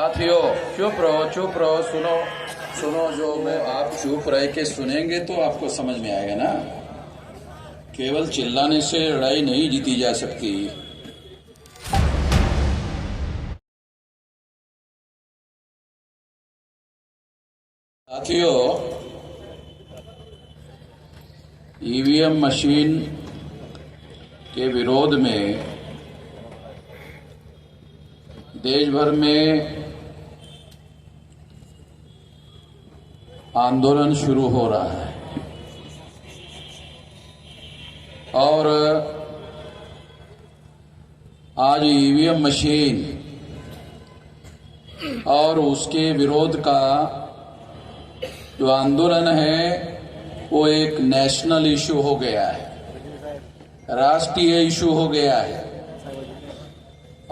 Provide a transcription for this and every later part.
साथियों चुप रहो, सुनो सुनो। जो मैं आप चुप रह के सुनेंगे तो आपको समझ में आएगा ना। केवल चिल्लाने से लड़ाई नहीं जीती जा सकती। साथियों, ईवीएम मशीन के विरोध में देश भर में आंदोलन शुरू हो रहा है और आज ईवीएम मशीन और उसके विरोध का जो आंदोलन है वो एक नेशनल इशू हो गया है, राष्ट्रीय इशू हो गया है।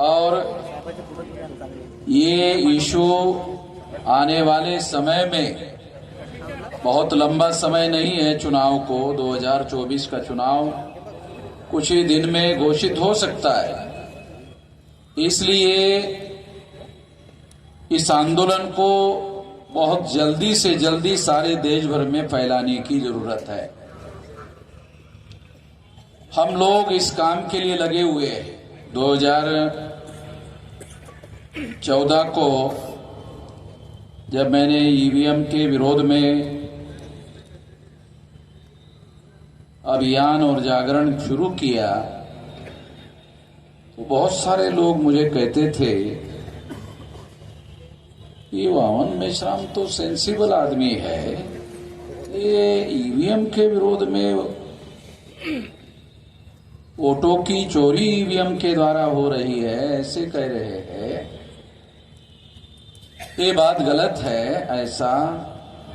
और ये इशू आने वाले समय में, बहुत लंबा समय नहीं है चुनाव को, 2024 का चुनाव कुछ ही दिन में घोषित हो सकता है। इसलिए इस आंदोलन को बहुत जल्दी से जल्दी सारे देश भर में फैलाने की जरूरत है। हम लोग इस काम के लिए लगे हुए हैं। 2014 को जब मैंने ईवीएम के विरोध में अभियान और जागरण शुरू किया तो बहुत सारे लोग मुझे कहते थे ये वामन मेश्राम तो सेंसिबल आदमी है, ये ईवीएम के विरोध में, वोटों की चोरी ईवीएम के द्वारा हो रही है, ऐसे कह रहे हैं। ये बात गलत है, ऐसा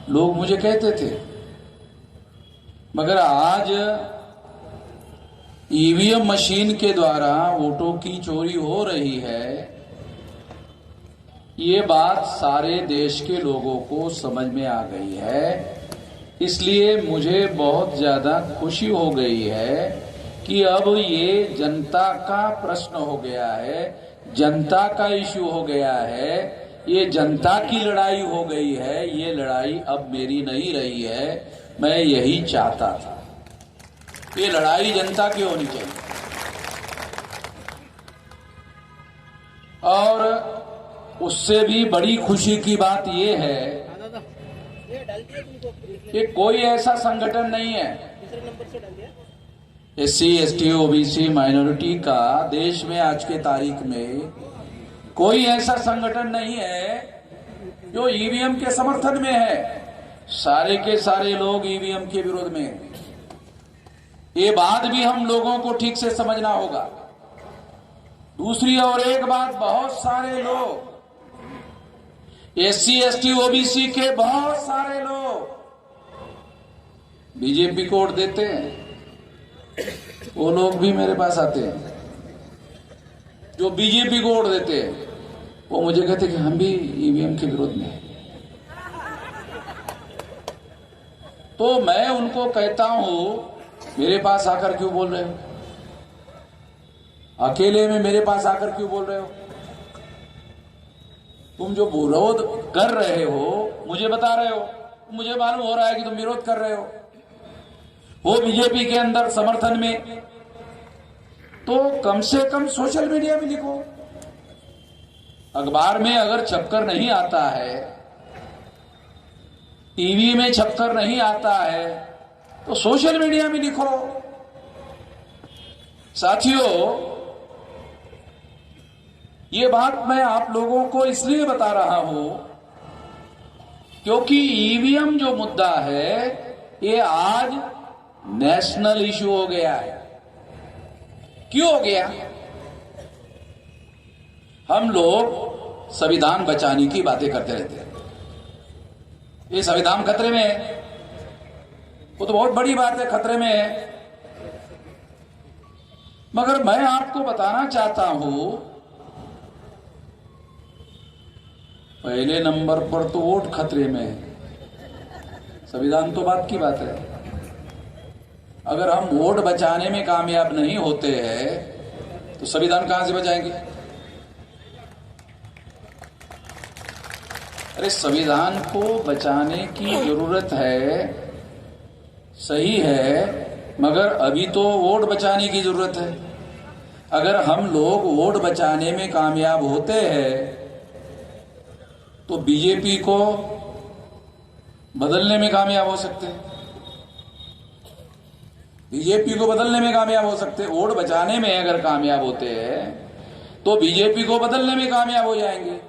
लोग मुझे कहते थे। मगर आज ईवीएम मशीन के द्वारा वोटों की चोरी हो रही है, ये बात सारे देश के लोगों को समझ में आ गई है। इसलिए मुझे बहुत ज्यादा खुशी हो गई है कि अब ये जनता का प्रश्न हो गया है, जनता का इश्यू हो गया है, ये जनता की लड़ाई हो गई है। ये लड़ाई अब मेरी नहीं रही है, मैं यही चाहता था। ये लड़ाई जनता की होनी चाहिए। और उससे भी बड़ी खुशी की बात यह है कि कोई ऐसा संगठन नहीं है SC, ST, OBC माइनॉरिटी का देश में आज के तारीख में कोई ऐसा संगठन नहीं है जो ईवीएम के समर्थन में है। सारे के सारे लोग ईवीएम के विरोध में हैं। ये बात भी हम लोगों को ठीक से समझना होगा। दूसरी और एक बात, बहुत सारे लोग SC, ST, OBC के बहुत सारे लोग बीजेपी को वोट देते हैं। वो लोग भी मेरे पास आते हैं जो बीजेपी को वोट देते हैं। वो मुझे कहते कि हम भी ईवीएम के विरोध में हैं। तो मैं उनको कहता हूं, मेरे पास आकर क्यों बोल रहे हो? अकेले में मेरे पास आकर क्यों बोल रहे हो? तुम जो विरोध कर रहे हो मुझे बता रहे हो, मुझे मालूम हो रहा है कि तुम विरोध कर रहे हो, वो बीजेपी के अंदर समर्थन में। तो कम से कम सोशल मीडिया में लिखो। अखबार में अगर छपकर नहीं आता है, टीवी में छपकर नहीं आता है, तो सोशल मीडिया में लिखो। साथियों, ये बात मैं आप लोगों को इसलिए बता रहा हूं क्योंकि ईवीएम जो मुद्दा है ये आज नेशनल इशू हो गया है। क्यों हो गया? हम लोग संविधान बचाने की बातें करते रहते हैं। ये संविधान खतरे में है, वो तो बहुत बड़ी बात है, खतरे में है। मगर मैं आपको बताना चाहता हूं, पहले नंबर पर तो वोट खतरे में है। संविधान तो बात की बात है। अगर हम वोट बचाने में कामयाब नहीं होते हैं तो संविधान कहां से बचाएंगे? अरे संविधान को बचाने की जरूरत है, सही है, मगर अभी तो वोट बचाने की जरूरत है। अगर हम लोग वोट बचाने में कामयाब होते हैं तो बीजेपी को बदलने में कामयाब हो सकते हैं, बीजेपी को बदलने में कामयाब हो सकते हैं। वोट बचाने में अगर कामयाब होते हैं तो बीजेपी को बदलने में कामयाब हो जाएंगे।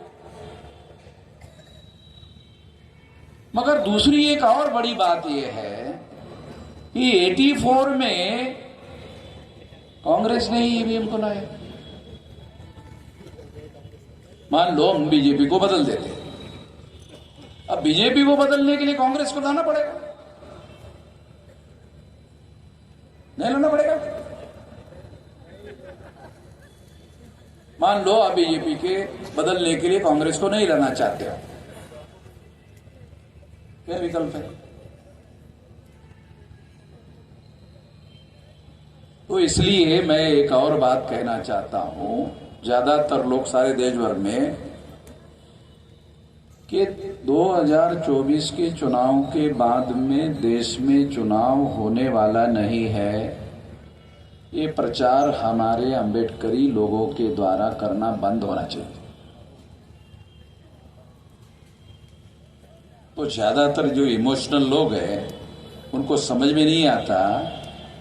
मगर दूसरी एक और बड़ी बात यह है कि 84 में कांग्रेस ने ही ईवीएम को लाया। मान लो हम बीजेपी को बदल देते, अब बीजेपी को बदलने के लिए कांग्रेस को लाना पड़ेगा, नहीं लाना पड़ेगा? मान लो आप बीजेपी के बदलने के लिए कांग्रेस को नहीं लाना चाहते हो, क्या विकल्प है? तो इसलिए मैं एक और बात कहना चाहता हूं, ज्यादातर लोग सारे देश भर में कि 2024 के चुनाव के बाद में देश में चुनाव होने वाला नहीं है, ये प्रचार हमारे अंबेडकरी लोगों के द्वारा करना बंद होना चाहिए। तो ज्यादातर जो इमोशनल लोग हैं उनको समझ में नहीं आता,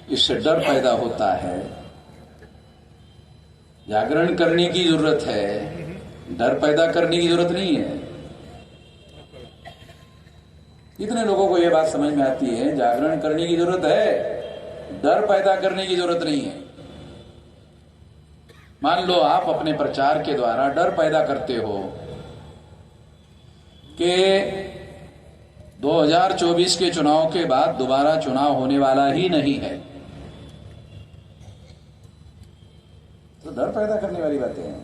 इससे डर पैदा होता है। जागरण करने की जरूरत है, डर पैदा करने की जरूरत नहीं है। कितने लोगों को यह बात समझ में आती है? जागरण करने की जरूरत है, डर पैदा करने की जरूरत नहीं है। मान लो आप अपने प्रचार के द्वारा डर पैदा करते हो कि 2024 के चुनाव के बाद दोबारा चुनाव होने वाला ही नहीं है, तो डर पैदा करने वाली बातें हैं।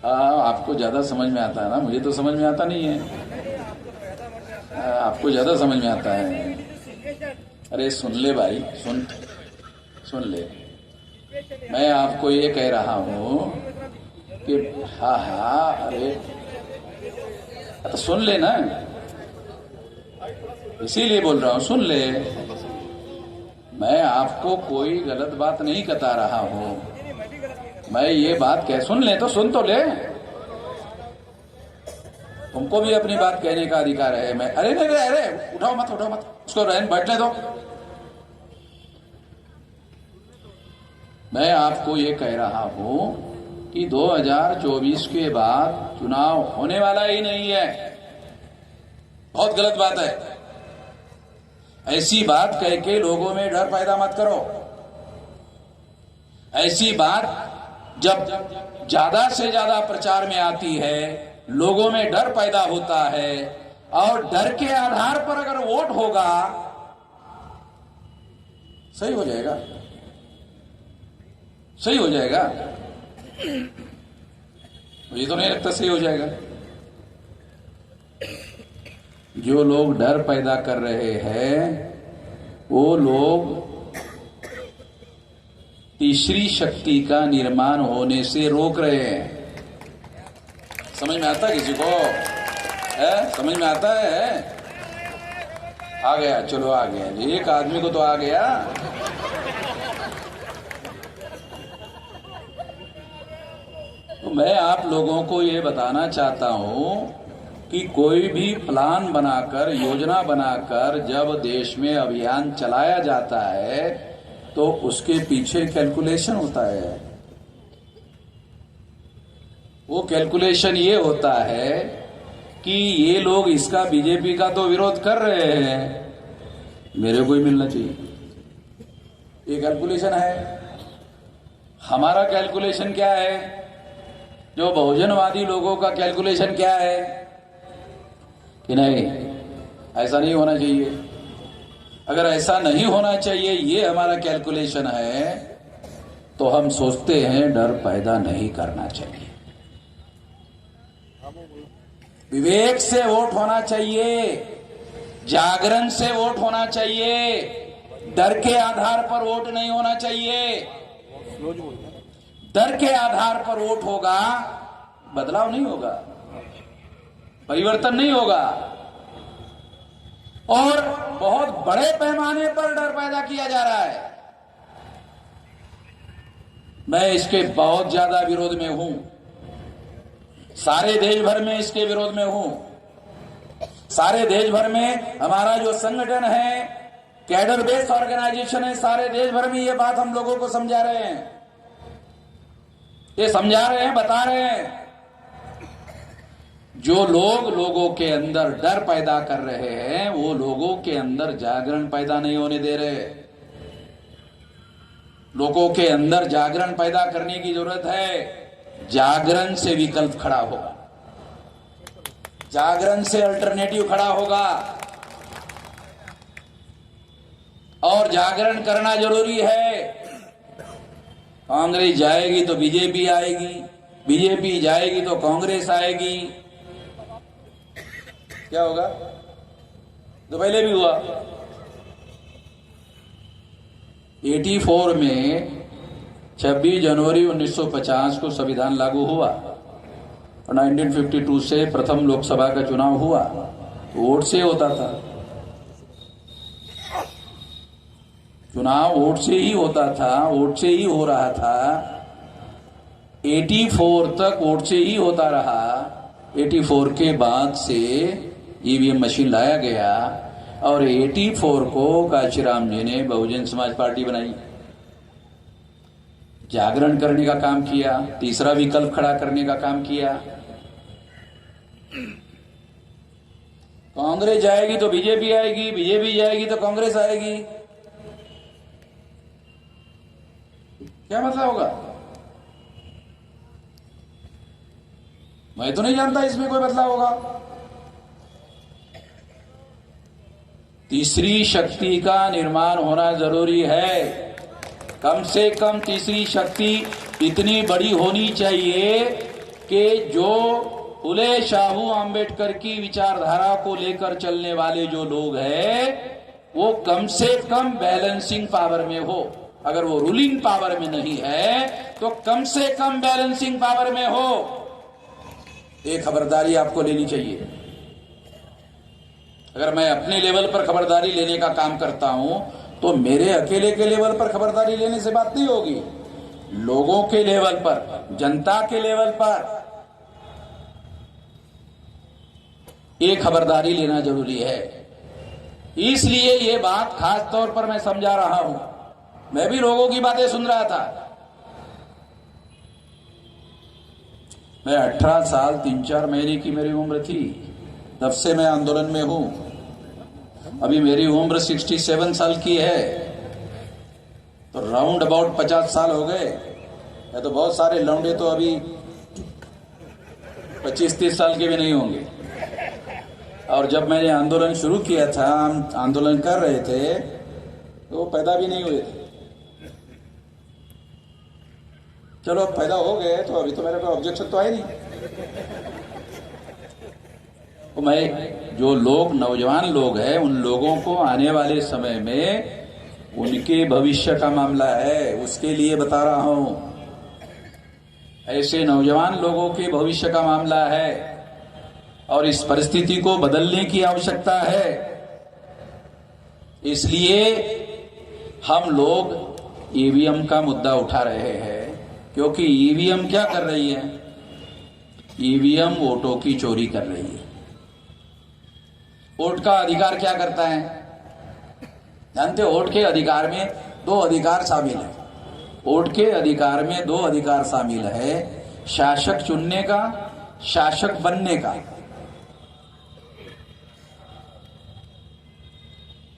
आपको ज्यादा समझ में आता है ना, मुझे तो समझ में आता नहीं है। आपको ज्यादा समझ में आता है। अरे सुन ले भाई, सुन ले, मैं आपको ये कह रहा हूं कि अरे तो सुन ले ना, इसीलिए बोल रहा हूं, सुन ले। मैं आपको कोई गलत बात नहीं बता रहा हूं, मैं ये बात सुन ले, तो सुन तो ले। तुमको भी अपनी बात कहने का अधिकार है। मैं अरे नहीं, अरे उठाओ मत, उसको रहन बैठने दो। मैं आपको ये कह रहा हूं कि 2024 के बाद चुनाव होने वाला ही नहीं है। बहुत गलत बात है। ऐसी बात कह के लोगों में डर पैदा मत करो। ऐसी बात जब ज्यादा से ज्यादा प्रचार में आती है, लोगों में डर पैदा होता है, और डर के आधार पर अगर वोट होगा, सही हो जाएगा, सही हो जाएगा। मुझे तो नहीं लगता सही हो जाएगा। जो लोग डर पैदा कर रहे हैं वो लोग तीसरी शक्ति का निर्माण होने से रोक रहे हैं। समझ में आता किसी को है? समझ में आता है? आ गया, चलो आ गया, एक आदमी को तो आ गया। तो मैं आप लोगों को ये बताना चाहता हूं कि कोई भी प्लान बनाकर, योजना बनाकर जब देश में अभियान चलाया जाता है तो उसके पीछे कैलकुलेशन होता है। वो कैलकुलेशन ये होता है कि ये लोग इसका, बीजेपी का तो विरोध कर रहे हैं, मेरे को ही मिलना चाहिए। ये कैलकुलेशन है। हमारा कैलकुलेशन क्या है? जो बहुजनवादी लोगों का कैलकुलेशन क्या है कि नहीं, ऐसा नहीं होना चाहिए। अगर ऐसा नहीं होना चाहिए, ये हमारा कैलकुलेशन है, तो हम सोचते हैं डर पैदा नहीं करना चाहिए। विवेक से वोट होना चाहिए, जागरण से वोट होना चाहिए, डर के आधार पर वोट नहीं होना चाहिए। डर के आधार पर वोट होगा, बदलाव नहीं होगा, परिवर्तन नहीं होगा। और बहुत बड़े पैमाने पर डर पैदा किया जा रहा है। मैं इसके बहुत ज्यादा विरोध में हूं, सारे देश भर में इसके विरोध में हूं। सारे देश भर में हमारा जो संगठन है, कैडर बेस्ड ऑर्गेनाइजेशन है, सारे देश भर में ये बात हम लोगों को समझा रहे हैं, ये समझा रहे हैं, बता रहे हैं। जो लोग लोगों के अंदर डर पैदा कर रहे हैं, वो लोगों के अंदर जागरण पैदा नहीं होने दे रहे। लोगों के अंदर जागरण पैदा करने की जरूरत है। जागरण से विकल्प खड़ा होगा, जागरण से अल्टरनेटिव खड़ा होगा, और जागरण करना जरूरी है। कांग्रेस जाएगी तो बीजेपी आएगी, बीजेपी जाएगी तो कांग्रेस आएगी। क्या होगा? तो पहले भी हुआ। 84 में 26 जनवरी 1950 को संविधान लागू हुआ और 1952 से प्रथम लोकसभा का चुनाव हुआ, तो वोट से होता था। चुनाव वोट से ही होता था, वोट से ही हो रहा था। 84 तक वोट से ही होता रहा। 84 के बाद से ईवीएम मशीन लाया गया और 84 को काशीराम जी ने बहुजन समाज पार्टी बनाई, जागरण करने का काम किया, तीसरा विकल्प खड़ा करने का काम किया। कांग्रेस जाएगी तो बीजेपी आएगी, बीजेपी जाएगी तो कांग्रेस आएगी। क्या मतलब होगा? मैं तो नहीं जानता इसमें कोई बदलाव होगा। तीसरी शक्ति का निर्माण होना जरूरी है। कम से कम तीसरी शक्ति इतनी बड़ी होनी चाहिए कि जो फुले शाहू आंबेडकर की विचारधारा को लेकर चलने वाले जो लोग हैं, वो कम से कम बैलेंसिंग पावर में हो। अगर वो रूलिंग पावर में नहीं है तो कम से कम बैलेंसिंग पावर में हो। एक खबरदारी आपको लेनी चाहिए। अगर मैं अपने लेवल पर खबरदारी लेने का काम करता हूं तो मेरे अकेले के लेवल पर खबरदारी लेने से बात नहीं होगी। लोगों के लेवल पर, जनता के लेवल पर एक खबरदारी लेना जरूरी है। इसलिए ये बात खास तौर पर मैं समझा रहा हूं। मैं भी लोगों की बातें सुन रहा था। मैं 18 साल 3-4 महीने की मेरी उम्र थी, तब से मैं आंदोलन में हूं। अभी मेरी उम्र 67 साल की है, तो राउंड अबाउट 50 साल हो गए। या तो बहुत सारे लौंडे तो अभी 25-30 साल के भी नहीं होंगे। और जब मैंने आंदोलन शुरू किया था, हम आंदोलन कर रहे थे, तो वो पैदा भी नहीं हुए थे। चलो अब पैदा हो गए तो अभी तो मेरे को ऑब्जेक्शन तो है नहीं। तो मैं जो लोग, नौजवान लोग हैं, उन लोगों को आने वाले समय में उनके भविष्य का मामला है, उसके लिए बता रहा हूं। ऐसे नौजवान लोगों के भविष्य का मामला है और इस परिस्थिति को बदलने की आवश्यकता है। इसलिए हम लोग ईवीएम का मुद्दा उठा रहे हैं, क्योंकि ईवीएम क्या कर रही है? ईवीएम वोटों की चोरी कर रही है। वोट का अधिकार क्या करता है जानते हो? वोट के अधिकार में 2 अधिकार शामिल है। वोट के अधिकार में 2 अधिकार शामिल है, शासक चुनने का, शासक बनने का।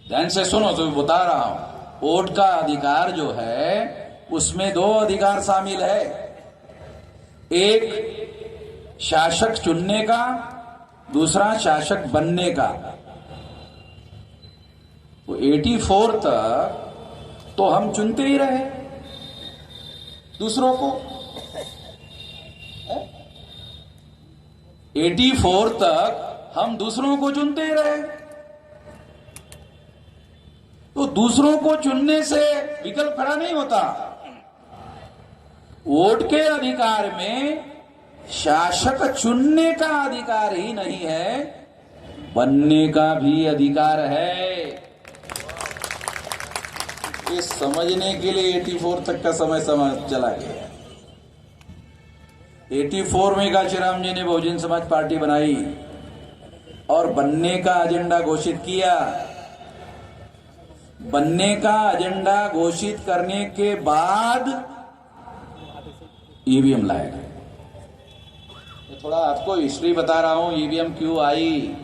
ध्यान से सुनो, तो बता रहा हूं। वोट का अधिकार जो है उसमें 2 अधिकार शामिल है, एक शासक चुनने का, दूसरा शासक बनने का। तो 84 तक तो हम चुनते ही रहे दूसरों को। 84 तक हम दूसरों को चुनते ही रहे। तो दूसरों को चुनने से विकल्प खड़ा नहीं होता। वोट के अधिकार में शासक चुनने का अधिकार ही नहीं है, बनने का भी अधिकार है। ये समझने के लिए 84 तक का समय चला गया। 84 में काशीराम जी ने बहुजन समाज पार्टी बनाई और बनने का एजेंडा घोषित किया। बनने का एजेंडा घोषित करने के बाद ईवीएम लाया गया। थोड़ा आपको हिस्ट्री बता रहा हूं, ईवीएम क्यों आई,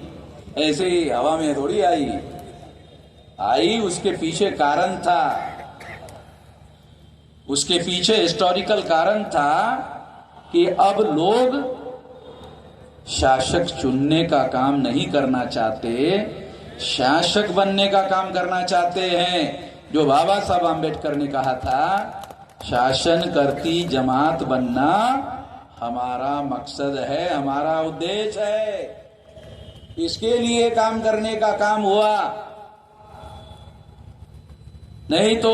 ऐसे ही हवा में थोड़ी आई, उसके पीछे कारण था। उसके पीछे हिस्टोरिकल कारण था कि अब लोग शासक चुनने का काम नहीं करना चाहते, शासक बनने का काम करना चाहते हैं। जो बाबा साहब आम्बेडकर ने कहा था, शासन करती जमात बनना हमारा मकसद है, हमारा उद्देश्य है। इसके लिए काम करने का काम हुआ। नहीं तो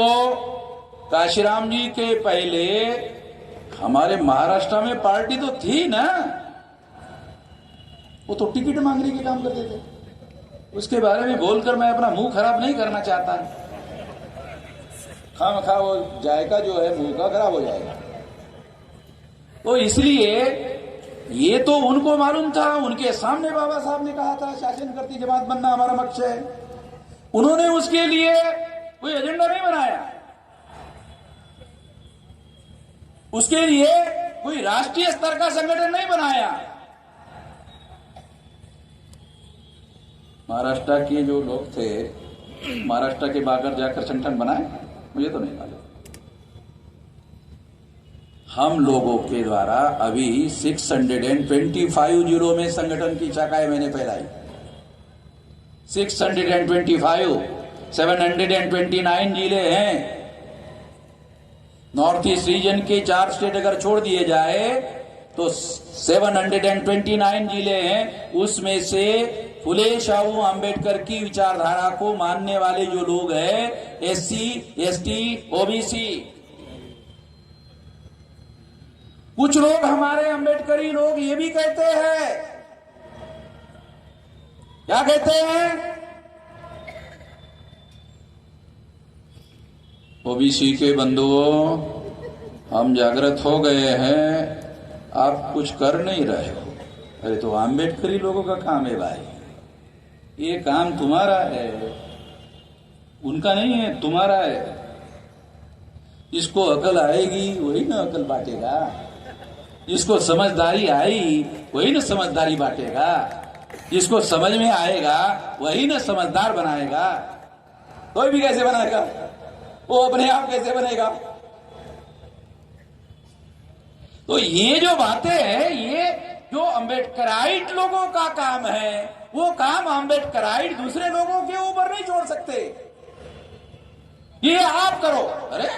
काशीराम जी के पहले हमारे महाराष्ट्र में पार्टी तो थी ना, वो तो टिकट मांगने के काम करते थे। उसके बारे में बोलकर मैं अपना मुंह खराब नहीं करना चाहता। खामखा वो जायका जो है मुंह का खराब हो जाएगा। तो इसलिए ये तो उनको मालूम था, उनके सामने बाबा साहब ने कहा था शासन करती जमात बनना हमारा मकसद है। उन्होंने उसके लिए कोई एजेंडा नहीं बनाया, उसके लिए कोई राष्ट्रीय स्तर का संगठन नहीं बनाया। महाराष्ट्र के जो लोग थे, महाराष्ट्र के बाहर जाकर संगठन बनाए, मुझे तो नहीं मालूम। हम लोगों के द्वारा अभी 625 जिलों में संगठन की शाखाएं मैंने फैलाई। 625, 729 जिले हैं। नॉर्थ ईस्ट रीजन के 4 स्टेट अगर छोड़ दिए जाए तो 729 जिले हैं। उसमें से फुले शाहू आम्बेडकर की विचारधारा को मानने वाले जो लोग हैं, SC, ST, OBC, कुछ लोग हमारे अम्बेडकरी लोग ये भी कहते हैं, क्या कहते हैं, ओबीसी के बंधुओं, हम जागृत हो गए हैं, आप कुछ कर नहीं रहे हो। अरे तो अम्बेडकरी लोगों का काम है भाई, ये काम तुम्हारा है, उनका नहीं है, तुम्हारा है। जिसको अकल आएगी वही ना अकल बांटेगा, जिसको समझदारी आई वही ना समझदारी बांटेगा, जिसको समझ में आएगा वही ना समझदार बनाएगा। कोई भी कैसे बनाएगा, वो अपने आप कैसे बनेगा। तो ये जो बातें हैं, ये जो अम्बेडकराइट लोगों का काम है, वो काम अम्बेडकराइट दूसरे लोगों के ऊपर नहीं छोड़ सकते। ये आप करो। अरे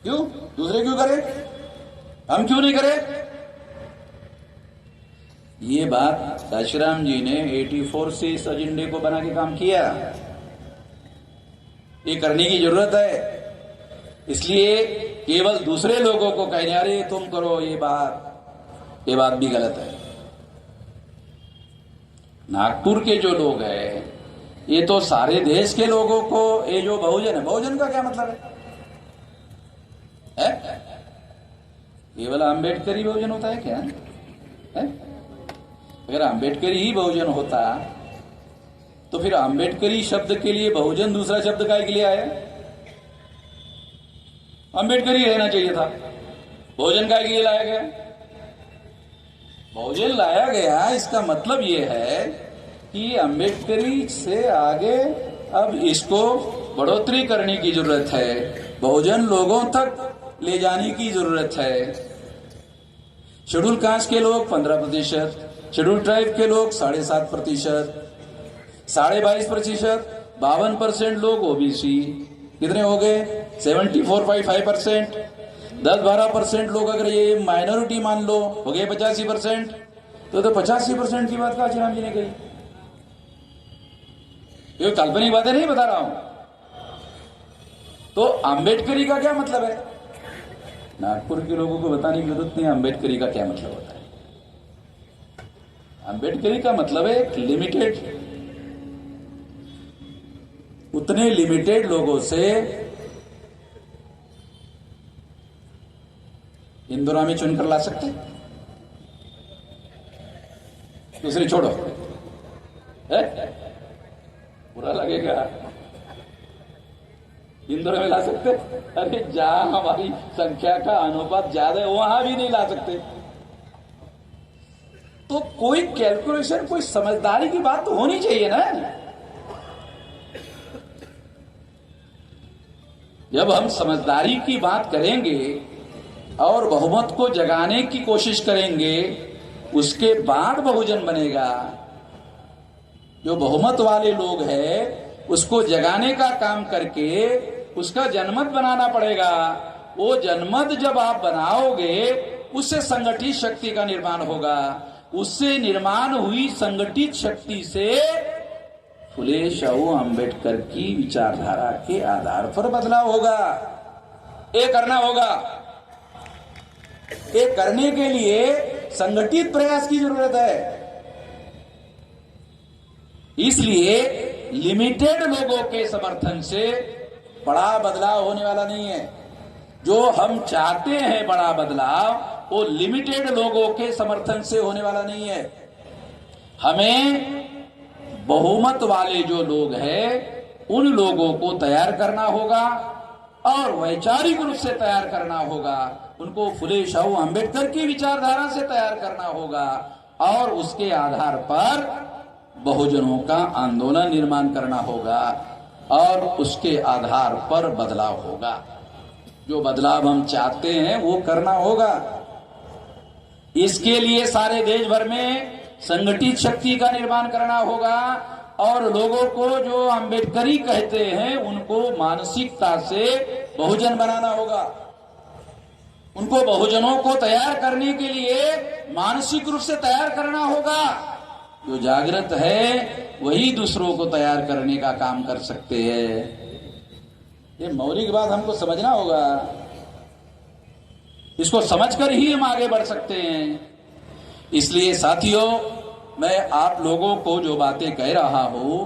क्यों, दूसरे क्यों करें, हम क्यों नहीं करें। ये बात काशीराम जी ने 84 से इस एजेंडे को बना के काम किया। ये करने की जरूरत है। इसलिए केवल दूसरे लोगों को कहने अरे तुम करो, ये बात भी गलत है। नागपुर के जो लोग हैं, ये तो सारे देश के लोगों को, ये जो बहुजन है, बहुजन का क्या मतलब है? केवल अम्बेडकरी बहुजन होता है क्या है? अगर अम्बेडकरी ही बहुजन होता तो फिर अम्बेडकरी शब्द के लिए बहुजन दूसरा शब्द काय के लिए आया? अम्बेडकरी रहना चाहिए था, बहुजन काय के लिए लाया गया? बहुजन लाया गया, इसका मतलब यह है कि अम्बेडकरी से आगे अब इसको बढ़ोतरी करने की जरूरत है, बहुजन लोगों तक ले जाने की जरूरत है। शेड्यूल कास्ट के लोग 15%, शेड्यूल ट्राइब के लोग 7.5%, 22.5%, 52% लोग ओबीसी, कितने हो गए? 74.5%। 10-12% लोग अगर ये माइनॉरिटी मान लो, हो गए 85%। तो 85% की बात काशीराम जी ने कही। ये काल्पनिक बातें नहीं बता रहा हूं। तो अम्बेडकरी का क्या मतलब है? नागपुर के लोगों को बताने की जरूरत नहीं है अम्बेडकरी का क्या मतलब होता है। अम्बेडकरी का मतलब है एक लिमिटेड, उतने लिमिटेड लोगों से इंदिरा में चुनकर ला सकते, दूसरी छोड़ो। बुरा लगेगा, इंदिरा में ला सकते? अरे जहां हमारी संख्या का अनुपात ज्यादा है वहां भी नहीं ला सकते। तो कोई कैलकुलेशन, कोई समझदारी की बात तो होनी चाहिए ना। जब हम समझदारी की बात करेंगे और बहुमत को जगाने की कोशिश करेंगे, उसके बाद बहुजन बनेगा। जो बहुमत वाले लोग हैं उसको जगाने का काम करके उसका जनमत बनाना पड़ेगा। वो जनमत जब आप बनाओगे उससे संगठित शक्ति का निर्माण होगा। उससे निर्माण हुई संगठित शक्ति से फुले शाहू अंबेडकर की विचारधारा के आधार पर बदलाव होगा। ये करना होगा। ये करने के लिए संगठित प्रयास की जरूरत है। इसलिए लिमिटेड लोगों के समर्थन से बड़ा बदलाव होने वाला नहीं है। जो हम चाहते हैं बड़ा बदलाव, वो लिमिटेड लोगों के समर्थन से होने वाला नहीं है। हमें बहुमत वाले जो लोग हैं उन लोगों को तैयार करना होगा और वैचारिक रूप से तैयार करना होगा। उनको फुले शाहू अंबेडकर की विचारधारा से तैयार करना होगा और उसके आधार पर बहुजनों का आंदोलन निर्माण करना होगा और उसके आधार पर बदलाव होगा। जो बदलाव हम चाहते हैं वो करना होगा। इसके लिए सारे देश भर में संगठित शक्ति का निर्माण करना होगा और लोगों को जो अंबेडकरी कहते हैं उनको मानसिकता से बहुजन बनाना होगा। उनको बहुजनों को तैयार करने के लिए मानसिक रूप से तैयार करना होगा। जो जागृत है वही दूसरों को तैयार करने का काम कर सकते हैं। ये मौलिक बात हमको समझना होगा। इसको समझकर ही हम आगे बढ़ सकते हैं। इसलिए साथियों, मैं आप लोगों को जो बातें कह रहा हूं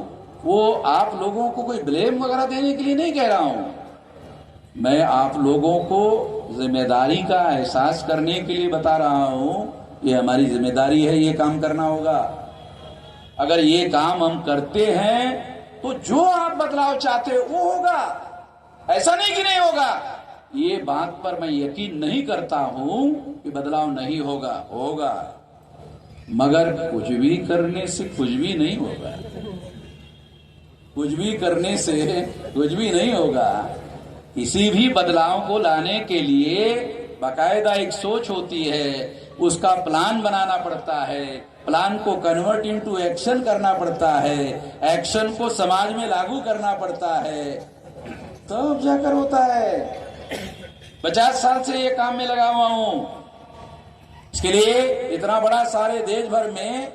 वो आप लोगों को कोई ब्लेम वगैरह देने के लिए नहीं कह रहा हूं। मैं आप लोगों को जिम्मेदारी का एहसास करने के लिए बता रहा हूं। ये हमारी जिम्मेदारी है, ये काम करना होगा। अगर ये काम हम करते हैं तो जो आप बदलाव चाहते हो वो होगा। ऐसा नहीं कि नहीं होगा। ये बात पर मैं यकीन नहीं करता हूं कि बदलाव नहीं होगा, होगा, मगर कुछ भी करने से कुछ भी नहीं होगा। कुछ भी करने से कुछ भी नहीं होगा। किसी भी बदलाव को लाने के लिए बाकायदा एक सोच होती है, उसका प्लान बनाना पड़ता है, प्लान को कन्वर्ट इनटू एक्शन करना पड़ता है, एक्शन को समाज में लागू करना पड़ता है, तब जाकर होता है। 50 साल से ये काम में लगा हुआ हूं। इसके लिए इतना बड़ा सारे देश भर में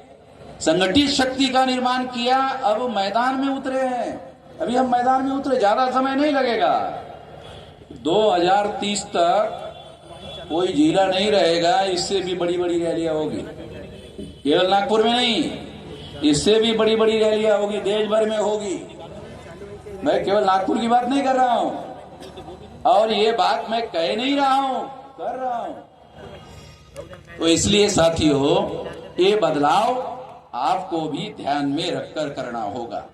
संगठित शक्ति का निर्माण किया। अब मैदान में उतरे हैं। अभी हम मैदान में उतरे, ज्यादा समय नहीं लगेगा। 2030 तक कोई जिला नहीं रहेगा, इससे भी बड़ी बड़ी रैलियां होगी। केवल नागपुर में नहीं, इससे भी बड़ी बड़ी रैलियां होगी, देश भर में होगी। मैं केवल नागपुर की बात नहीं कर रहा हूं और ये बात मैं कह नहीं रहा हूं, कर रहा हूं। तो इसलिए साथियों, ये बदलाव आपको भी ध्यान में रखकर करना होगा।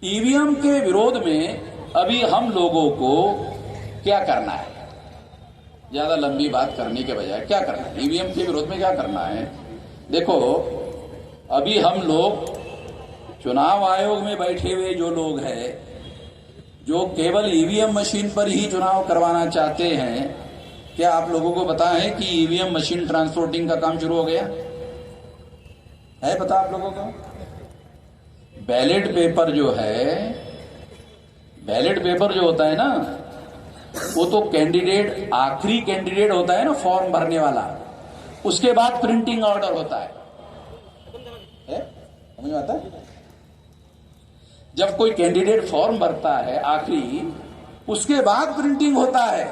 ईवीएम के विरोध में अभी हम लोगों को क्या करना है? ज्यादा लंबी बात करने के बजाय क्या करना है? ईवीएम के विरोध में क्या करना है? देखो, अभी हम लोग चुनाव आयोग में बैठे हुए जो लोग हैं, जो केवल ईवीएम मशीन पर ही चुनाव करवाना चाहते हैं, क्या आप लोगों को पता है कि ईवीएम मशीन ट्रांसपोर्टिंग का काम शुरू हो गया है? पता आप लोगों को? बैलेट पेपर जो है, बैलेट पेपर जो होता है ना, वो तो कैंडिडेट, आखिरी कैंडिडेट होता है ना फॉर्म भरने वाला, उसके बाद प्रिंटिंग ऑर्डर होता है। समझ में आता है? जब कोई कैंडिडेट फॉर्म भरता है आखिरी, उसके बाद प्रिंटिंग होता है।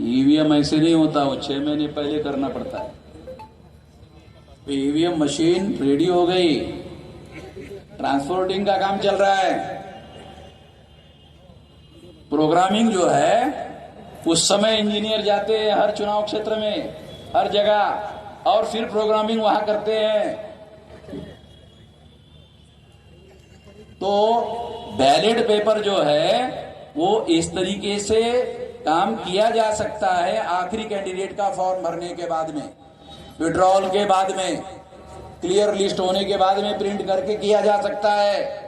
ईवीएम ऐसे नहीं होता, वो 6 महीने पहले करना पड़ता है। तो ईवीएम मशीन रेडी हो गई, ट्रांसपोर्टिंग का काम चल रहा है। प्रोग्रामिंग जो है उस समय इंजीनियर जाते हैं हर चुनाव क्षेत्र में, हर जगह, और फिर प्रोग्रामिंग वहां करते हैं। तो बैलेट पेपर जो है वो इस तरीके से काम किया जा सकता है। आखिरी कैंडिडेट का फॉर्म भरने के बाद में, विड्रॉल के बाद में, क्लियर लिस्ट होने के बाद में प्रिंट करके किया जा सकता है।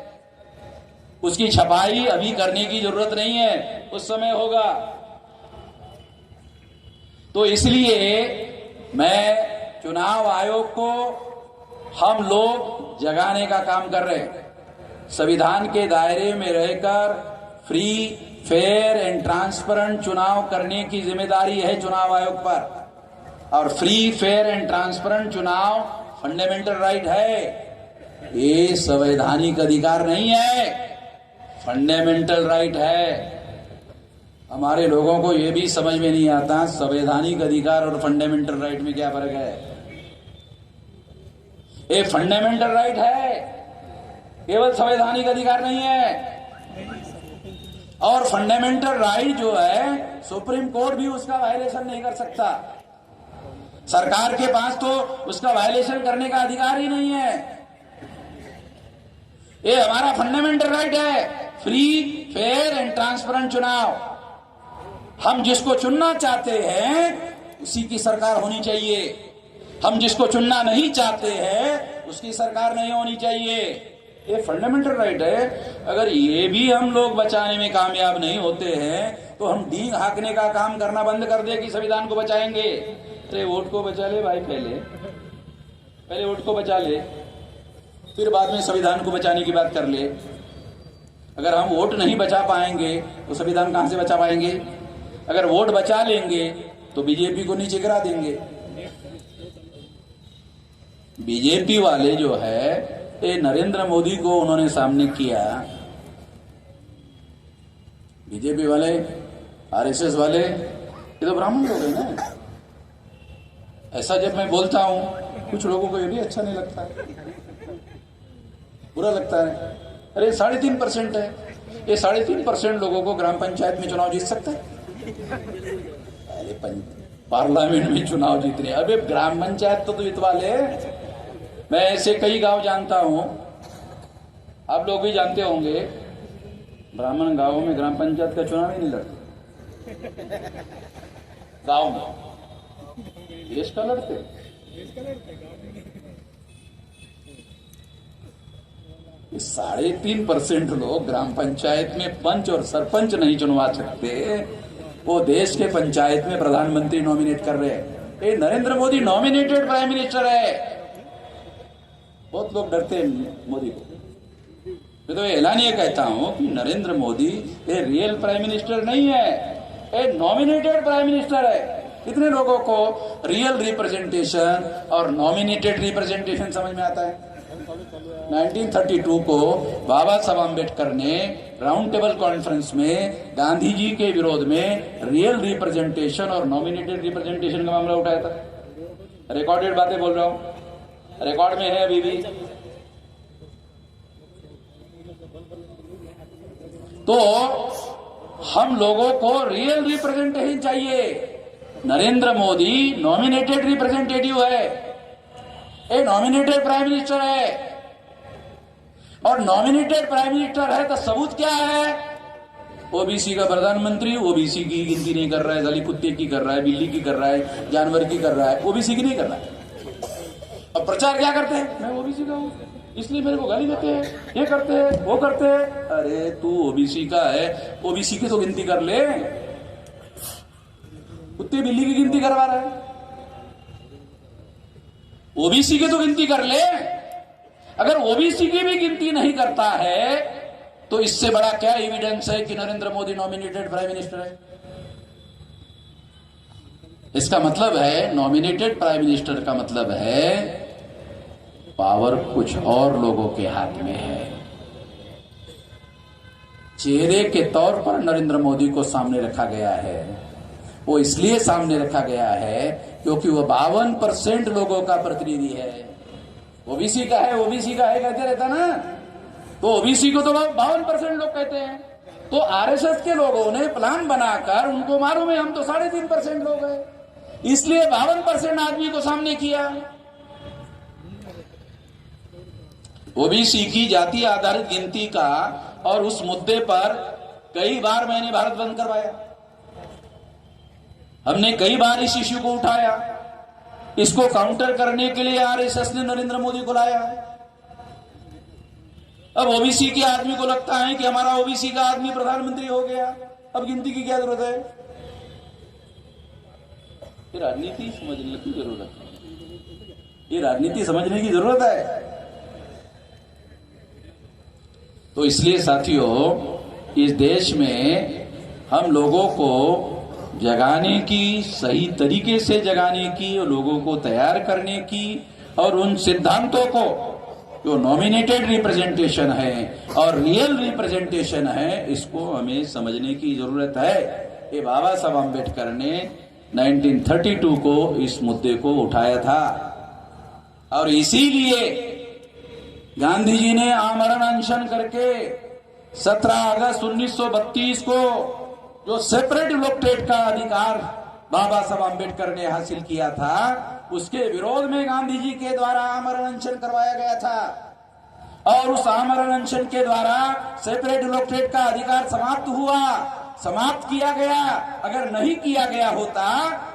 उसकी छपाई अभी करने की जरूरत नहीं है, उस समय होगा। तो इसलिए मैं चुनाव आयोग को हम लोग जगाने का काम कर रहे हैं। संविधान के दायरे में रहकर फ्री, फेयर एंड ट्रांसपेरेंट चुनाव करने की जिम्मेदारी है चुनाव आयोग पर। और फ्री, फेयर एंड ट्रांसपेरेंट चुनाव फंडामेंटल राइट है, ये संवैधानिक अधिकार नहीं है, फंडामेंटल राइट है। हमारे लोगों को यह भी समझ में नहीं आता संवैधानिक अधिकार और फंडामेंटल राइट में क्या फर्क है। ये फंडामेंटल राइट है, केवल संवैधानिक अधिकार नहीं है। और फंडामेंटल राइट जो है सुप्रीम कोर्ट भी उसका वायलेशन नहीं कर सकता। सरकार के पास तो उसका वायलेशन करने का अधिकार ही नहीं है। ये हमारा फंडामेंटल राइट है, फ्री, फेयर एंड ट्रांसपेरेंट चुनाव। हम जिसको चुनना चाहते हैं उसी की सरकार होनी चाहिए, हम जिसको चुनना नहीं चाहते हैं उसकी सरकार नहीं होनी चाहिए। ये फंडामेंटल राइट है। अगर ये भी हम लोग बचाने में कामयाब नहीं होते हैं तो हम डींग हाँकने का काम करना बंद कर दे कि संविधान को बचाएंगे। अरे वोट को बचा ले भाई, पहले वोट को बचा ले, फिर बाद में संविधान को बचाने की बात कर ले। अगर हम वोट नहीं बचा पाएंगे तो संविधान कहां से बचा पाएंगे? अगर वोट बचा लेंगे तो बीजेपी को नीचे गिरा देंगे। बीजेपी वाले जो है ये नरेंद्र मोदी को उन्होंने सामने किया। बीजेपी वाले, आरएसएस वाले, ये तो ब्राह्मण लोग हैं ना। ऐसा जब मैं बोलता हूं कुछ लोगों को ये भी अच्छा नहीं लगता है, बुरा लगता है। अरे 3.5% है, ये 3.5% लोगों को ग्राम पंचायत में चुनाव जीत सकता है। अरे पार्लियामेंट में चुनाव जीतने, अबे ग्राम पंचायत तो जितवा ले। मैं ऐसे कई गांव जानता हूं, आप लोग भी जानते होंगे, ब्राह्मण गांवों में ग्राम पंचायत का चुनाव ही नहीं लड़ते। गांव में देश का लड़ते। ये 3.5% लोग ग्राम पंचायत में पंच और सरपंच नहीं चुनवा सकते, वो देश के पंचायत में प्रधानमंत्री नॉमिनेट कर रहे हैं। ये Narendra Modi nominated prime minister है। बहुत लोग डरते हैं मोदी को। मैं तो एलानिए कहता हूं कि नरेंद्र मोदी ये रियल प्राइम मिनिस्टर नहीं है, ये नॉमिनेटेड प्राइम मिनिस्टर है। कितने लोगों को रियल रिप्रेजेंटेशन और नॉमिनेटेड रिप्रेजेंटेशन समझ में आता है? 1932 को बाबा साहब आम्बेडकर ने राउंड टेबल कॉन्फ्रेंस में गांधी जी के विरोध में रियल रिप्रेजेंटेशन और नॉमिनेटेड रिप्रेजेंटेशन का मामला उठाया था। रिकॉर्डेड बातें बोल रहा हूं, रिकॉर्ड में है अभी भी। तो हम लोगों को रियल रिप्रेजेंटेशन चाहिए। नरेंद्र मोदी नॉमिनेटेड रिप्रेजेंटेटिव है, ये नॉमिनेटेड प्राइम मिनिस्टर है। और नॉमिनेटेड प्राइम मिनिस्टर है तो सबूत क्या है? ओबीसी का प्रधानमंत्री ओबीसी की गिनती नहीं कर रहा है, दलित कुत्ते की कर रहा है, बिल्ली की कर रहा है, जानवर की कर रहा है, ओबीसी की नहीं कर रहा है। अब प्रचार क्या करते हैं? मैं ओबीसी का हूं इसलिए मेरे को गाली देते हैं, ये करते हैं, वो करते हैं। अरे तू ओबीसी का है, ओबीसी की तो गिनती कर ले। कुत्ते बिल्ली की गिनती करवा रहा है, ओबीसी की तो गिनती कर ले। अगर ओबीसी की भी गिनती नहीं करता है तो इससे बड़ा क्या एविडेंस है कि Narendra Modi nominated prime minister है? इसका मतलब है नॉमिनेटेड प्राइम मिनिस्टर का मतलब है पावर कुछ और लोगों के हाथ में है। चेहरे के तौर पर नरेंद्र मोदी को सामने रखा गया है, वो इसलिए सामने रखा गया है क्योंकि वो 52% लोगों का प्रतिनिधि है। ओबीसी का है, ओबीसी का है कहते रहता ना, तो ओबीसी को तो 52% लोग कहते हैं। तो आरएसएस के लोगों ने प्लान बनाकर उनको मालूम है हम तो 3.5% लोग हैं, इसलिए 52% आदमी को सामने किया। ओबीसी की जाति आधारित गिनती का और उस मुद्दे पर कई बार मैंने भारत बंद करवाया, हमने कई बार इस इश्यू को उठाया। इसको काउंटर करने के लिए आरएसएस ने नरेंद्र मोदी को लाया। अब ओबीसी के आदमी को लगता है कि हमारा ओबीसी का आदमी प्रधानमंत्री हो गया, अब गिनती की क्या जरूरत है? ये राजनीति समझने की जरूरत है, ये राजनीति समझने की जरूरत है। तो इसलिए साथियों, इस देश में हम लोगों को जगाने की, सही तरीके से जगाने की, लोगों को तैयार करने की, और उन सिद्धांतों को जो नॉमिनेटेड रिप्रेजेंटेशन है और रियल रिप्रेजेंटेशन है, इसको हमें समझने की जरूरत है। ये बाबा साहब अम्बेडकर ने 1932 को इस मुद्दे को उठाया था, और इसीलिए गांधी जी ने आमरण अनशन करके 17 अगस्त 1932 को जो सेपरेट इलेक्टेड का अधिकार बाबा साहब अम्बेडकर ने हासिल किया था, उसके विरोध में गांधी जी के द्वारा आमरण अनशन करवाया गया था। और उस आमरण अनशन के द्वारा सेपरेट इलेक्टेड का अधिकार समाप्त हुआ, समाप्त किया गया। अगर नहीं किया गया होता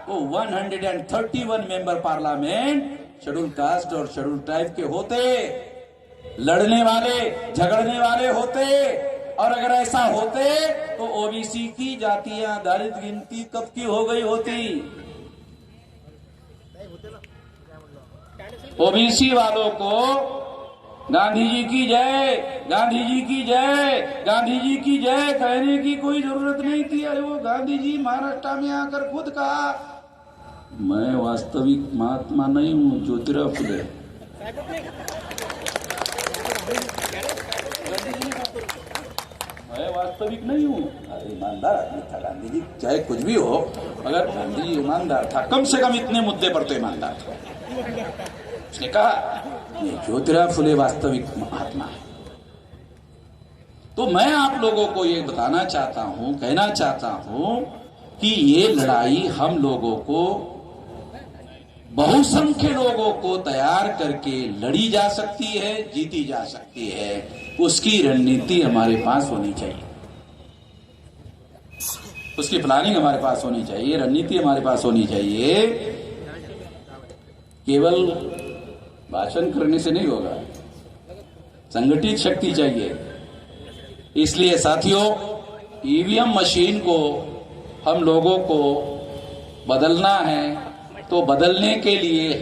तो 131 मेंबर पार्लियामेंट शेड्यूल कास्ट और शेड्यूल ट्राइब के होते, लड़ने वाले, झगड़ने वाले होते। और अगर ऐसा होते तो ओबीसी की जातियां आधारित गिनती कब की हो गई होती? ओबीसी वालों को गांधी जी की जय, गांधी जी की जय, गांधी जी की जय कहने की कोई जरूरत नहीं थी। अरे वो गांधी जी महाराष्ट्र में आकर खुद कहा, मैं वास्तविक महात्मा नहीं हूं, ज्योतिराव फुले। मैं वास्तविक नहीं हूं। अरे ईमानदार आदमी था गांधी जी, चाहे कुछ भी हो, अगर गांधी जी ईमानदार था, कम से कम इतने मुद्दे पर तो ईमानदार था। उसने कहा ज्योतिराव फुले वास्तविक महात्मा है। तो मैं आप लोगों को ये बताना चाहता हूं, कहना चाहता हूं कि ये लड़ाई हम लोगों को, बहुसंख्य लोगों को तैयार करके लड़ी जा सकती है, जीती जा सकती है। उसकी रणनीति हमारे पास होनी चाहिए, उसकी प्लानिंग हमारे पास होनी चाहिए, रणनीति हमारे पास होनी चाहिए। केवल भाषण करने से नहीं होगा, संगठित शक्ति चाहिए। इसलिए साथियों, ईवीएम मशीन को हम लोगों को बदलना है, तो बदलने के लिए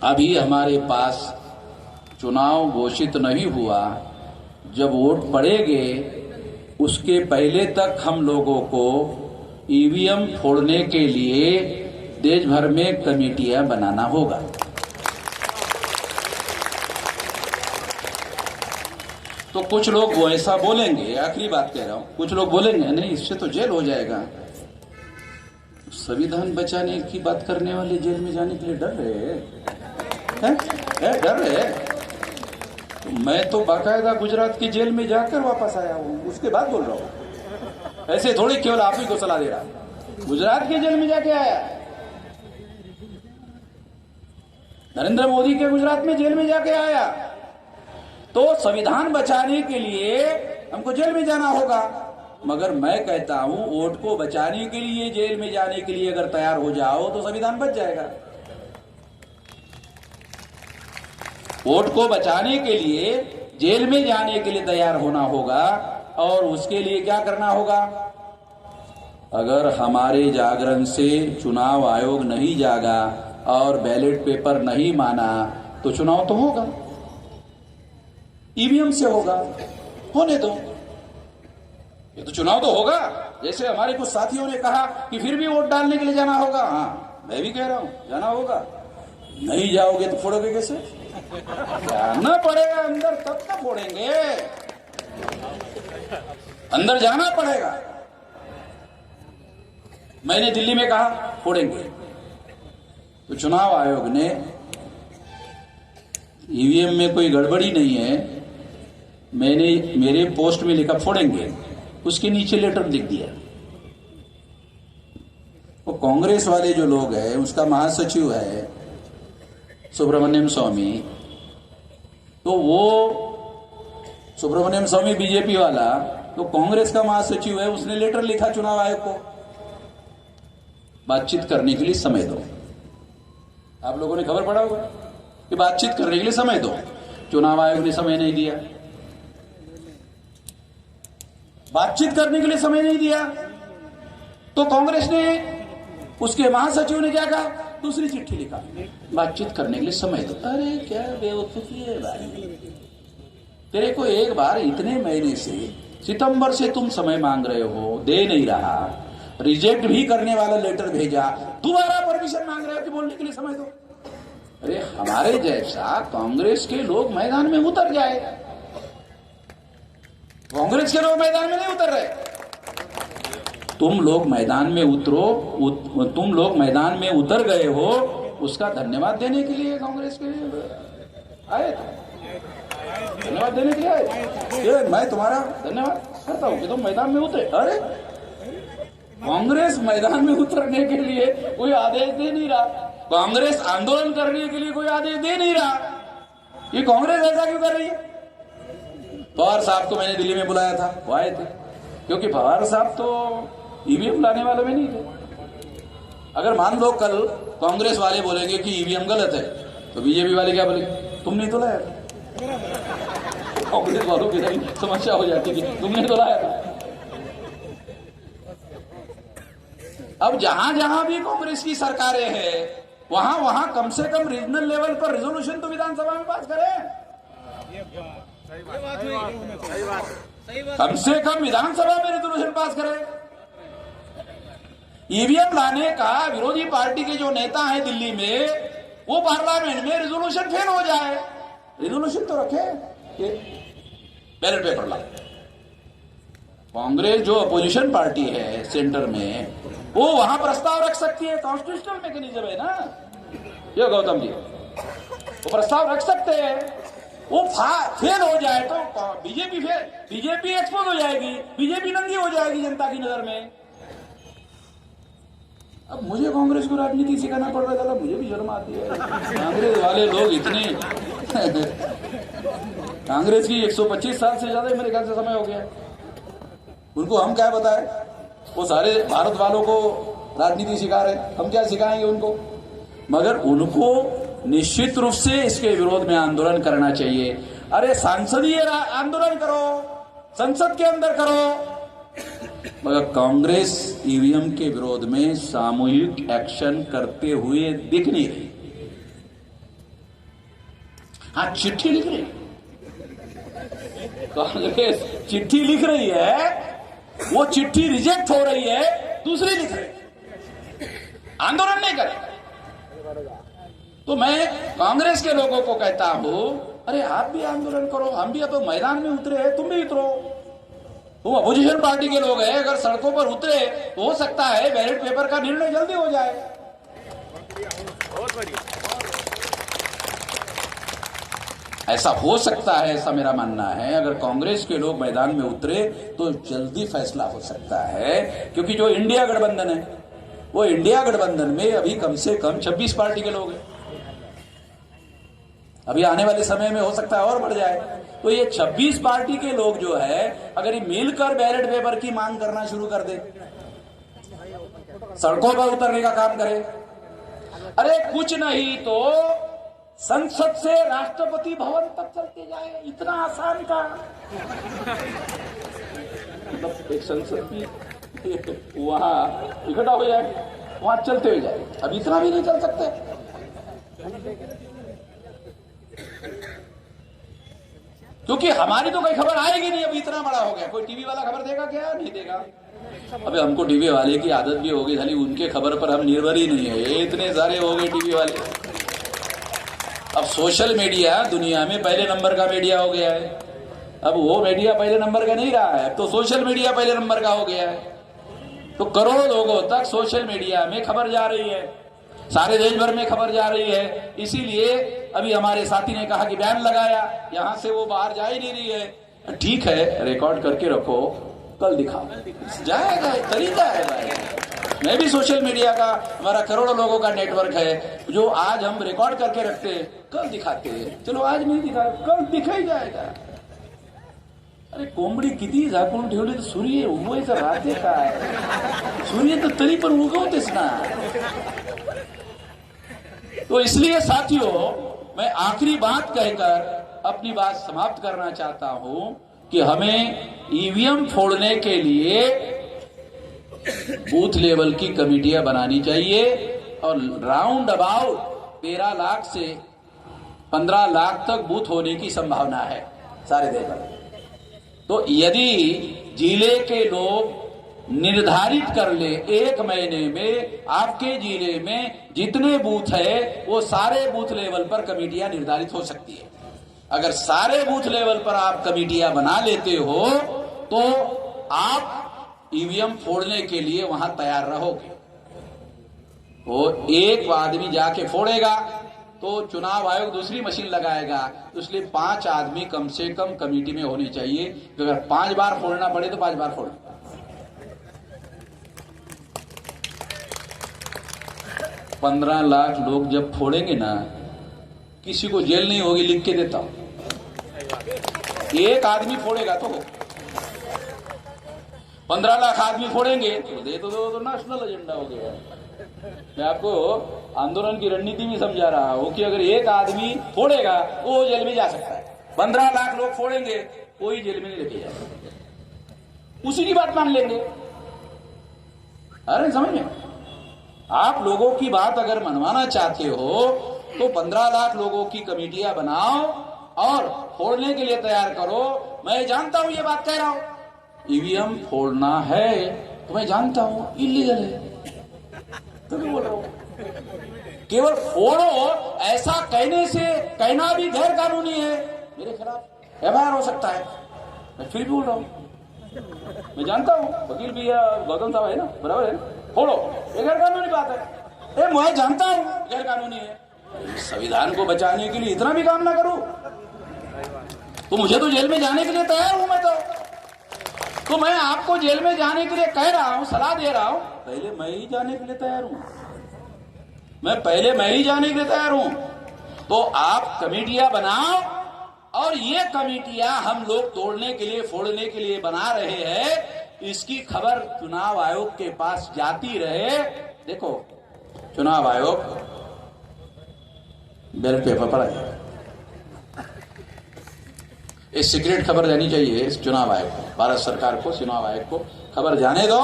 अभी हमारे पास चुनाव घोषित नहीं हुआ। जब वोट पड़ेंगे उसके पहले तक हम लोगों को ईवीएम फोड़ने के लिए देश भर में कमेटियां बनाना होगा। तो कुछ लोग वो ऐसा बोलेंगे, आखिरी बात कह रहा हूं, कुछ लोग बोलेंगे नहीं इससे तो जेल हो जाएगा। संविधान बचाने की बात करने वाले जेल में जाने के लिए डर रहे हैं, डर रहे हैं। तो मैं तो बाकायदा गुजरात की जेल में जाकर वापस आया हूं, उसके बाद बोल रहा हूं। ऐसे थोड़ी केवल आप ही को सलाह दे रहा। गुजरात की जेल में जाके आया, नरेंद्र मोदी के गुजरात में जेल में जाके आया। तो संविधान बचाने के लिए हमको जेल में जाना होगा, मगर मैं कहता हूं वोट को बचाने के लिए जेल में जाने के लिए अगर तैयार हो जाओ तो संविधान बच जाएगा। वोट को बचाने के लिए जेल में जाने के लिए तैयार होना होगा, और उसके लिए क्या करना होगा? अगर हमारे जागरण से चुनाव आयोग नहीं जागा और बैलेट पेपर नहीं माना तो चुनाव तो होगा, ईवीएम से होगा, होने दो, ये तो चुनाव तो होगा। जैसे हमारे कुछ साथियों ने कहा कि फिर भी वोट डालने के लिए जाना होगा, हाँ मैं भी कह रहा हूं जाना होगा। नहीं जाओगे तो फोड़ोगे कैसे? जाना पड़ेगा अंदर, तब तक फोड़ेंगे, अंदर जाना पड़ेगा। मैंने दिल्ली में कहा फोड़ेंगे, तो चुनाव आयोग ने ईवीएम में कोई गड़बड़ी नहीं है, मैंने मेरे पोस्ट में लिखा फोड़ेंगे, उसके नीचे लेटर लिख दिया। वो कांग्रेस वाले जो लोग हैं, उसका महासचिव है सुब्रमण्यम स्वामी, तो वो सुब्रमण्यम स्वामी बीजेपी वाला, तो कांग्रेस का महासचिव है, उसने लेटर लिखा चुनाव आयोग को, बातचीत करने के लिए समय दो। आप लोगों ने खबर पड़ा होगा कि बातचीत करने के लिए समय दो, चुनाव आयोग ने समय नहीं दिया, बातचीत करने के लिए समय नहीं दिया, तो कांग्रेस ने, उसके महासचिव ने क्या कहा, दूसरी चिट्ठी लिखा, बातचीत करने के लिए समय दो। अरे क्या बेवकूफी है भाई, तेरे को एक बार इतने महीने से, सितंबर से तुम समय मांग रहे हो, दे नहीं रहा, रिजेक्ट भी करने वाला लेटर भेजा, दोबारा परमिशन मांग रहे हो कि बोलने के लिए समय दो। अरे हमारे जैसा कांग्रेस के लोग मैदान में उतर जाए, कांग्रेस के लोग मैदान में नहीं उतर रहे। तुम लोग मैदान में उतरो, तुम लोग मैदान में उतर गए हो, उसका धन्यवाद देने के लिए कांग्रेस के आए, धन्यवाद देने के लिए आए। मैं तुम्हारा धन्यवाद करता हूं कि तुम मैदान में उतरे। अरे कांग्रेस मैदान में उतरने के लिए कोई आदेश दे नहीं रहा, कांग्रेस आंदोलन करने के लिए कोई आदेश दे नहीं रहा, ये कांग्रेस ऐसा क्यों कर रही है? पवार साहब को मैंने दिल्ली में बुलाया था, वो आए थे, क्योंकि पवार साहब तो ईवीएम लाने वाले में नहीं थे। अगर मान लो कल कांग्रेस वाले बोलेंगे कि ईवीएम गलत है, तो बीजेपी वाले क्या बोलेंगे, तुमने तो लाया था। कांग्रेस वालों की समस्या हो जाती थी, तुमने तो लाया था। अब जहां जहां भी कांग्रेस की सरकारें हैं, वहां वहां कम से कम रीजनल लेवल पर रेजोल्यूशन तो विधानसभा में पास करें, कम से कम विधानसभा में रेजोल्यूशन पास करें। ईवीएम लाने का विरोधी पार्टी के जो नेता हैं दिल्ली में, वो पार्लियामेंट में रेजोल्यूशन फेल हो जाए, रेजोल्यूशन तो रखे कि बैलेट पेपर ला। कांग्रेस जो अपोजिशन पार्टी है सेंटर में, वो वहां प्रस्ताव रख सकती है, कॉन्स्टिट्यूशनल मैकेनिज्म है ना ये गौतम जी, वो प्रस्ताव रख सकते हैं। वो फेल हो जाए तो बीजेपी एक्सपोज हो जाएगी, बीजेपी नंगी हो जाएगी जनता की नजर में। अब मुझे कांग्रेस को राजनीति सिखाना पड़ रहा था, मुझे भी शर्म आती है। कांग्रेस वाले लोग इतने कांग्रेस की 125 साल से ज्यादा मेरे ख्याल से समय हो गया, उनको हम क्या बताएं? वो सारे भारत वालों को राजनीति सिखा रहे, हम क्या सिखाएंगे उनको? मगर उनको निश्चित रूप से इसके विरोध में आंदोलन करना चाहिए। अरे संसदीय आंदोलन करो, संसद के अंदर करो, मगर कांग्रेस ईवीएम के विरोध में सामूहिक एक्शन करते हुए दिख नहीं रही। हाँ, चिट्ठी लिख रही, कांग्रेस चिट्ठी लिख रही है, वो चिट्ठी रिजेक्ट हो रही है, दूसरी लिख रही, आंदोलन नहीं करे। तो मैं कांग्रेस के लोगों को कहता हूं, अरे आप भी आंदोलन करो, हम भी अब मैदान में उतरे हैं, तुम भी उतरो। तुम अपोजिशन पार्टी के लोग हैं, अगर सड़कों पर उतरे तो हो सकता है बैलेट पेपर का निर्णय जल्दी हो जाए। ऐसा हो सकता है, ऐसा मेरा मानना है। अगर कांग्रेस के लोग मैदान में उतरे तो जल्दी फैसला हो सकता है, क्योंकि जो इंडिया गठबंधन है, वो इंडिया गठबंधन में अभी कम से कम 26 पार्टी के लोग हैं। अभी आने वाले समय में हो सकता है और बढ़ जाए। तो ये 26 पार्टी के लोग जो है, अगर ये मिलकर बैलेट पेपर की मांग करना शुरू कर दे, सड़कों पर उतरने का काम करे, अरे कुछ नहीं तो संसद से राष्ट्रपति भवन तक चलते जाए, इतना आसान का। मतलब एक संसद की वहां इकट्ठा हो जाए, वहां चलते हुए जाए। अब इतना भी नहीं चल सकते। क्योंकि हमारी तो कोई खबर आएगी नहीं, अभी इतना बड़ा हो गया। कोई टीवी वाला खबर देगा क्या? नहीं देगा। अबे हमको टीवी वाले की आदत भी हो गई, खाली उनके खबर पर हम निर्भर ही नहीं है, इतने सारे हो गए टीवी वाले। अब सोशल मीडिया दुनिया में पहले नंबर का मीडिया हो गया है। अब वो मीडिया पहले नंबर का नहीं रहा है, अब तो सोशल मीडिया पहले नंबर का हो गया है। तो करोड़ों लोगों तक सोशल मीडिया में खबर जा रही है, सारे देश भर में खबर जा रही है। इसीलिए अभी हमारे साथी ने कहा कि बैन लगाया, यहां से वो बाहर जा ही नहीं रही है। ठीक है, रिकॉर्ड करके रखो, कल दिखाओ, जाएगा, तरीका है भाई। मैं भी सोशल मीडिया का, हमारा करोड़ों लोगों का नेटवर्क है, जो आज हम रिकॉर्ड करके रखते हैं, कल दिखाते हैं। चलो आज नहीं दिखाया, कल दिखा ही जाएगा। अरे कोंबडी किती झाकून ठेवली तर सूर्य उगवायचं राहते काय? सूर्य तर तरी पण उगवतेच ना। तो इसलिए साथियों, मैं आखिरी बात कहकर अपनी बात समाप्त करना चाहता हूं कि हमें ईवीएम फोड़ने के लिए बूथ लेवल की कमेटियां बनानी चाहिए और राउंड अबाउट 13 लाख से 15 लाख तक बूथ होने की संभावना है सारे देश में। तो यदि जिले के लोग निर्धारित कर ले 1 महीने में आपके जिले में जितने बूथ है वो सारे बूथ लेवल पर कमेटियां निर्धारित हो सकती है। अगर सारे बूथ लेवल पर आप कमेटियां बना लेते हो तो आप ईवीएम फोड़ने के लिए वहां तैयार रहोगे। तो एक आदमी जाके फोड़ेगा तो चुनाव आयोग दूसरी मशीन लगाएगा, तो इसलिए 5 आदमी कम से कम कमेटी में होनी चाहिए। अगर 5 बार फोड़ना पड़े तो 5 बार फोड़ना। 15 लाख लोग जब फोड़ेंगे ना, किसी को जेल नहीं होगी, लिख के देता हूं। एक आदमी फोड़ेगा तो 15 लाख आदमी फोड़ेंगे तो दे तो नेशनल एजेंडा हो गया। मैं आपको आंदोलन की रणनीति भी समझा रहा हूं कि अगर एक आदमी फोड़ेगा वो जेल में जा सकता है, 15 लाख लोग फोड़ेंगे कोई जेल में नहीं लेके जाएगा, उसी की बात मान लेंगे। अरे समझ में, आप लोगों की बात अगर मनवाना चाहते हो तो 15 लाख लोगों की कमेटियां बनाओ और फोड़ने के लिए तैयार करो। मैं जानता हूं ये बात कह रहा हूं, ईवीएम फोड़ना है तो मैं जानता हूं इलीगल है, तो मैं बोल रहा हूं केवल फोड़ो ऐसा कहने से, कहना भी गैर कानूनी है, मेरे खिलाफ एफआईआर हो सकता है। मैं फिर भी बोल रहा हूं, मैं जानता हूं, वकील भी गौतम साहब है ना, बराबर है, फोड़ो, ये गैर कानूनी बात है। मैं जानता हूं गैर कानूनी है, संविधान को बचाने के लिए इतना भी काम ना करूं तो मुझे तो जेल में जाने के लिए तैयार हूं। मैं तो मैं आपको जेल में जाने के लिए कह रहा हूं, सलाह दे रहा हूं, पहले मैं ही जाने के लिए तैयार हूं, मैं ही जाने के लिए तैयार हूं। तो आप कमेटियां बनाओ और ये कमेटियां हम लोग तोड़ने के लिए, फोड़ने के लिए बना रहे हैं, इसकी खबर चुनाव आयोग के पास जाती रहे। देखो चुनाव आयोग बैलेट पेपर पर आएगा, इस सीक्रेट खबर जानी चाहिए इस चुनाव आयोग को, भारत सरकार को, चुनाव आयोग को खबर जाने दो,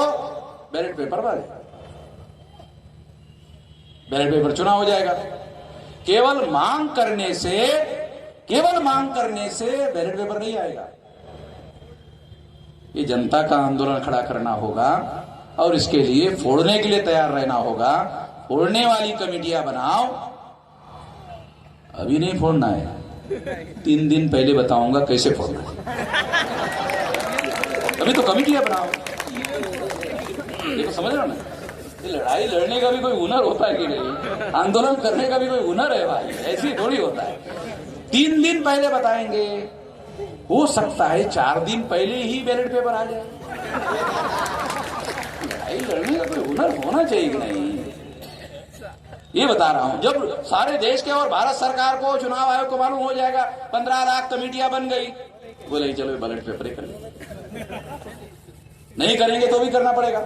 बैलेट पेपर पर बैलेट पेपर चुनाव हो जाएगा। केवल मांग करने से बैलेट पेपर नहीं आएगा। ये जनता का आंदोलन खड़ा करना होगा और इसके लिए फोड़ने के लिए तैयार रहना होगा। फोड़ने वाली कमेटियां बनाओ, अभी नहीं फोड़ना है, 3 दिन पहले बताऊंगा कैसे फोड़ना है। अभी तो कमेटियां बनाओ। देखो समझ रहे हो ना, लड़ाई लड़ने का भी कोई हुनर होता है कि नहीं, आंदोलन करने का भी कोई हुनर है भाई, ऐसी थोड़ी होता है। 3 दिन पहले बताएंगे, हो सकता है 4 दिन पहले ही बैलेट पेपर आ जाए। लड़ाई लड़ने का कोई हुनर होना चाहिए कि नहीं, ये बता रहा हूं। जब सारे देश के और भारत सरकार को, चुनाव आयोग को मालूम हो जाएगा 15 लाख कमेटियां बन गई, बोले चलो बैलेट पेपर ही कर लेंगे, नहीं करेंगे तो भी करना पड़ेगा।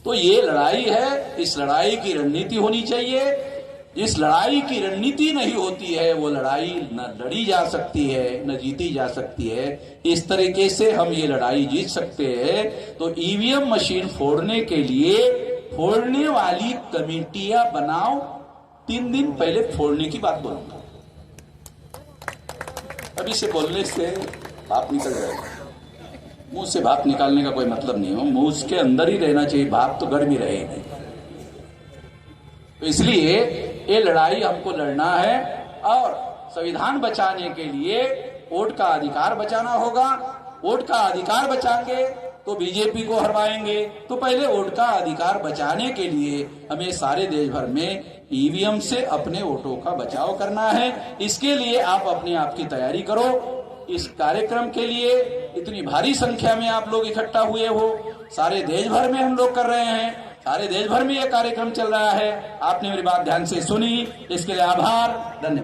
तो ये लड़ाई है, इस लड़ाई की रणनीति होनी चाहिए। इस लड़ाई की रणनीति नहीं होती है वो लड़ाई न लड़ी जा सकती है न जीती जा सकती है। इस तरीके से हम ये लड़ाई जीत सकते हैं। तो ईवीएम मशीन फोड़ने के लिए फोड़ने वाली कमेटियां बनाओ। 3 दिन पहले फोड़ने की बात बोलूंगा, अभी से बोलने से भाप निकल जाएगा। मुंह से भाप निकालने का कोई मतलब नहीं हो, मुंह के अंदर ही रहना चाहिए, भाप तो गर्मी रहे नहीं। तो इसलिए ये लड़ाई हमको लड़ना है और संविधान बचाने के लिए वोट का अधिकार बचाना होगा। वोट का अधिकार बचाएंगे तो बीजेपी को हरवाएंगे। तो पहले वोट का अधिकार बचाने के लिए हमें सारे देश भर में ईवीएम से अपने वोटों का बचाव करना है। इसके लिए आप अपने आप की तैयारी करो। इस कार्यक्रम के लिए इतनी भारी संख्या में आप लोग इकट्ठा हुए हो, सारे देश भर में हम लोग कर रहे हैं, सारे देश भर में यह कार्यक्रम चल रहा है। आपने मेरी बात ध्यान से सुनी, इसके लिए आभार, धन्यवाद।